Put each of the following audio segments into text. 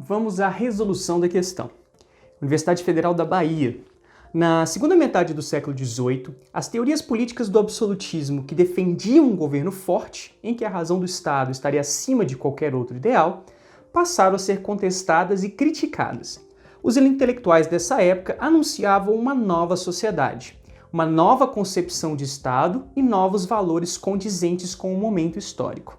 vamos à resolução da questão. Universidade Federal da Bahia. Na segunda metade do século XVIII, as teorias políticas do absolutismo que defendiam um governo forte, em que a razão do Estado estaria acima de qualquer outro ideal, passaram a ser contestadas e criticadas. Os intelectuais dessa época anunciavam uma nova sociedade, uma nova concepção de Estado e novos valores condizentes com o momento histórico.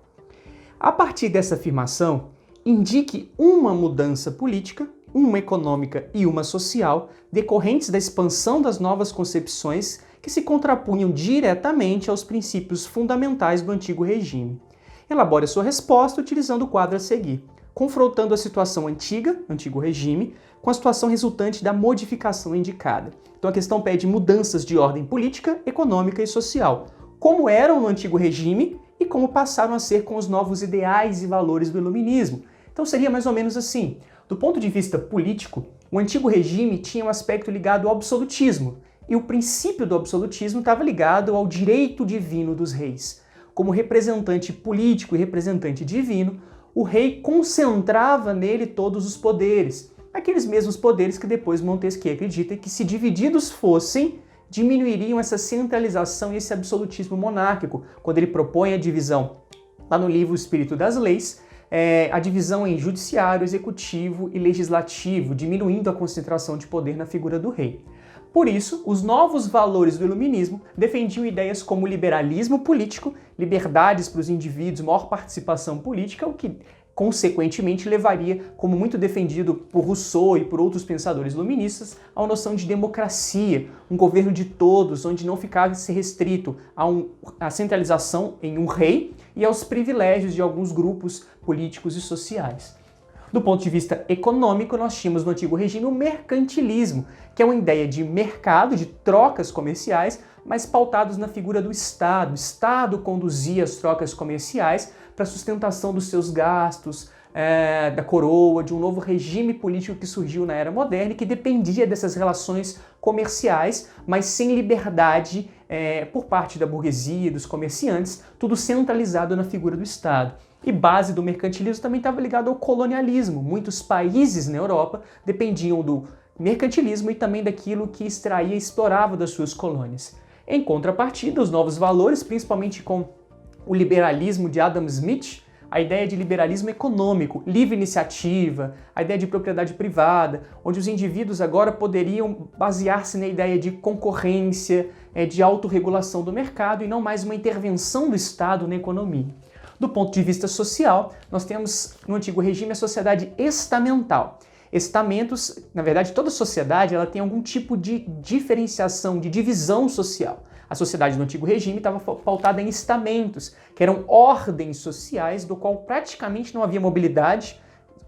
A partir dessa afirmação, indique uma mudança política, uma econômica e uma social, decorrentes da expansão das novas concepções que se contrapunham diretamente aos princípios fundamentais do antigo regime. Elabore a sua resposta utilizando o quadro a seguir, confrontando a situação antiga, antigo regime, com a situação resultante da modificação indicada. Então a questão pede mudanças de ordem política, econômica e social, como eram no antigo regime e como passaram a ser com os novos ideais e valores do iluminismo. Então seria mais ou menos assim. Do ponto de vista político, o antigo regime tinha um aspecto ligado ao absolutismo, e o princípio do absolutismo estava ligado ao direito divino dos reis. Como representante político e representante divino, o rei concentrava nele todos os poderes, aqueles mesmos poderes que depois Montesquieu acredita que, se divididos fossem, diminuiriam essa centralização e esse absolutismo monárquico, quando ele propõe a divisão, lá no livro O Espírito das Leis, a divisão em judiciário, executivo e legislativo, diminuindo a concentração de poder na figura do rei. Por isso, os novos valores do iluminismo defendiam ideias como liberalismo político, liberdades para os indivíduos, maior participação política, o que consequentemente levaria, como muito defendido por Rousseau e por outros pensadores iluministas, a noção de democracia, um governo de todos, onde não ficasse restrito à centralização em um rei e aos privilégios de alguns grupos políticos e sociais. Do ponto de vista econômico, nós tínhamos no antigo regime o mercantilismo, que é uma ideia de mercado, de trocas comerciais, mas pautados na figura do Estado. O Estado conduzia as trocas comerciais para a sustentação dos seus gastos, da coroa, de um novo regime político que surgiu na era moderna e que dependia dessas relações comerciais, mas sem liberdade por parte da burguesia, dos comerciantes, tudo centralizado na figura do Estado. E base do mercantilismo também estava ligado ao colonialismo. Muitos países na Europa dependiam do mercantilismo e também daquilo que extraía e explorava das suas colônias. Em contrapartida, os novos valores, principalmente com o liberalismo de Adam Smith, a ideia de liberalismo econômico, livre iniciativa, a ideia de propriedade privada, onde os indivíduos agora poderiam basear-se na ideia de concorrência, de autorregulação do mercado e não mais uma intervenção do Estado na economia. Do ponto de vista social, nós temos no antigo regime a sociedade estamental. Estamentos, na verdade, toda sociedade ela tem algum tipo de diferenciação, de divisão social. A sociedade do antigo regime estava pautada em estamentos, que eram ordens sociais, do qual praticamente não havia mobilidade,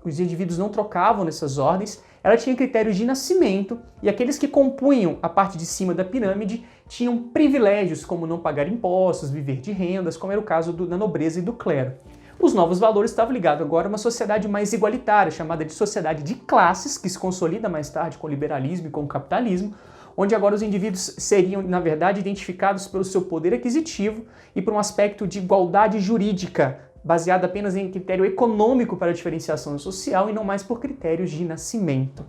os indivíduos não trocavam nessas ordens, ela tinha critérios de nascimento e aqueles que compunham a parte de cima da pirâmide tinham privilégios como não pagar impostos, viver de rendas, como era o caso da nobreza e do clero. Os novos valores estavam ligados agora a uma sociedade mais igualitária, chamada de sociedade de classes, que se consolida mais tarde com o liberalismo e com o capitalismo, onde agora os indivíduos seriam, na verdade, identificados pelo seu poder aquisitivo e por um aspecto de igualdade jurídica, baseado apenas em critério econômico para a diferenciação social e não mais por critérios de nascimento.